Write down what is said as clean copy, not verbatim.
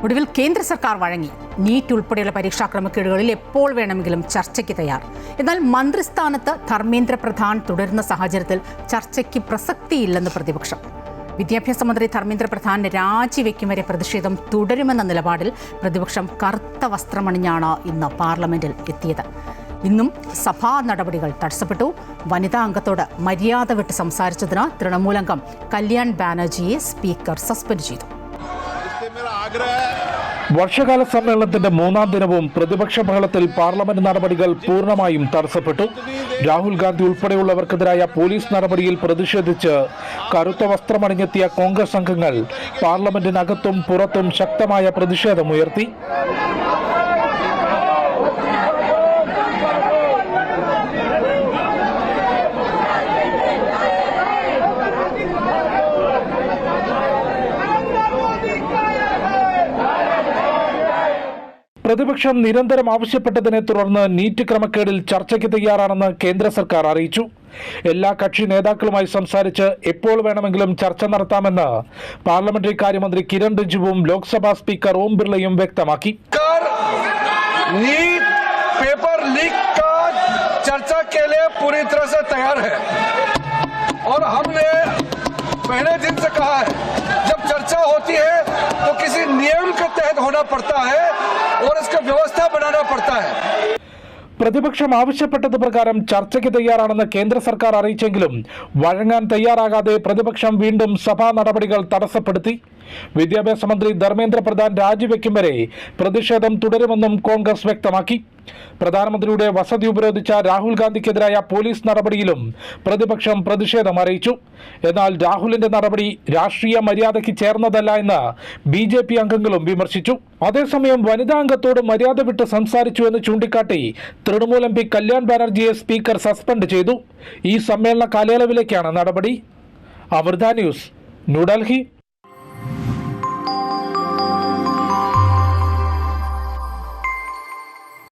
ഒടുവിൽ കേന്ദ്ര സർക്കാർ വഴങ്ങി. നീറ്റ് ഉൾപ്പെടെയുള്ള പരീക്ഷാ ക്രമക്കേടുകളിൽ എപ്പോൾ വേണമെങ്കിലും ചർച്ചയ്ക്ക് തയ്യാർ. എന്നാൽ മന്ത്രിസ്ഥാനത്ത് ധർമ്മേന്ദ്ര പ്രധാൻ തുടരുന്ന സാഹചര്യത്തിൽ ചർച്ചയ്ക്ക് പ്രസക്തിയില്ലെന്ന് പ്രതിപക്ഷം. വിദ്യാഭ്യാസ മന്ത്രി ധർമ്മേന്ദ്ര പ്രധാൻ രാജിവെക്കും വരെ പ്രതിഷേധം തുടരുമെന്ന നിലപാടിൽ പ്രതിപക്ഷം കറുത്ത വസ്ത്രമണിഞ്ഞാണ് ഇന്ന് പാർലമെന്റിൽ എത്തിയത്. ഇന്നും സഭാ നടപടികൾ തടസ്സപ്പെട്ടു. വനിതാ അംഗത്തോട് മര്യാദ വിട്ട് സംസാരിച്ചതിന് തൃണമൂൽ അംഗം കല്യാൺ ബാനർജിയെ സ്പീക്കർ സസ്പെൻഡ് ചെയ്തു. വർഷകാല സമ്മേളനത്തിന്റെ മൂന്നാം ദിനവും പ്രതിപക്ഷ ബഹളത്തിൽ പാർലമെന്റ് നടപടികൾ പൂർണ്ണമായും തടസ്സപ്പെട്ടു. രാഹുൽ ഗാന്ധി ഉൾപ്പെടെയുള്ളവർക്കെതിരായ പോലീസ് നടപടിയിൽ പ്രതിഷേധിച്ച് കറുത്ത വസ്ത്രമണിഞ്ഞെത്തിയ കോൺഗ്രസ് അംഗങ്ങൾ പാർലമെന്റിനകത്തും പുറത്തും ശക്തമായ പ്രതിഷേധമുയർത്തി. പ്രതിപക്ഷം നിരന്തരം ആവശ്യപ്പെട്ടതിനെ തുടർന്ന് നീറ്റ് ക്രമക്കേടിൽ ചർച്ചയ്ക്ക് തയ്യാറാണെന്ന് കേന്ദ്ര സർക്കാർ അറിയിച്ചു. എല്ലാ കക്ഷി നേതാക്കളുമായി സംസാരിച്ച് എപ്പോൾ വേണമെങ്കിലും ചർച്ച നടത്താമെന്ന് പാർലമെന്ററി കാര്യമന്ത്രി കിരൺ റിജിജുവും ലോക്സഭാ സ്പീക്കർ ഓം ബിർളയും വ്യക്തമാക്കി. नीट पेपर लीक का चर्चा के लिए पूरी तरह से तैयार है और हमने पहले दिन से कहा है जब चर्चा होती है तो किसी नियम के तहत होना पड़ता है और इसका व्यवस्था बनाना पड़ता है. പ്രതിപക്ഷം ആവശ്യപ്പെട്ടത് പ്രകാരം ചർച്ചയ്ക്ക് തയ്യാറാണെന്ന് കേന്ദ്ര സർക്കാർ അറിയിച്ചെങ്കിലും വഴങ്ങാൻ തയ്യാറാകാതെ പ്രതിപക്ഷം വീണ്ടും സഭാ നടപടികൾ തടസ്സപ്പെടുത്തി. വിദ്യാഭ്യാസ മന്ത്രി ധർമ്മേന്ദ്ര പ്രധാൻ രാജിവെക്കും വരെ പ്രതിഷേധം തുടരുമെന്നും കോൺഗ്രസ് വ്യക്തമാക്കി. പ്രധാനമന്ത്രിയുടെ വസതി ഉപരോധിച്ച രാഹുൽ ഗാന്ധിക്കെതിരായ പോലീസ് നടപടിയിലും പ്രതിപക്ഷം പ്രതിഷേധം അറിയിച്ചു. എന്നാൽ രാഹുലിന്റെ നടപടി രാഷ്ട്രീയ മര്യാദയ്ക്ക് ചേർന്നതല്ല എന്ന് BJP അംഗങ്ങളും വിമർശിച്ചു. അതേസമയം വനിതാ അംഗത്തോട് മര്യാദ വിട്ട് സംസാരിച്ചു എന്ന് ചൂണ്ടിക്കാട്ടി തൃണമൂൽ MP കല്യാൺ ബാനർജിയെ സ്പീക്കർ സസ്പെൻഡ് ചെയ്തു. ഈ സമ്മേളന കാലയളവിലേക്കാണ് നടപടി. അമൃത ന്യൂസ്, ന്യൂഡൽഹി.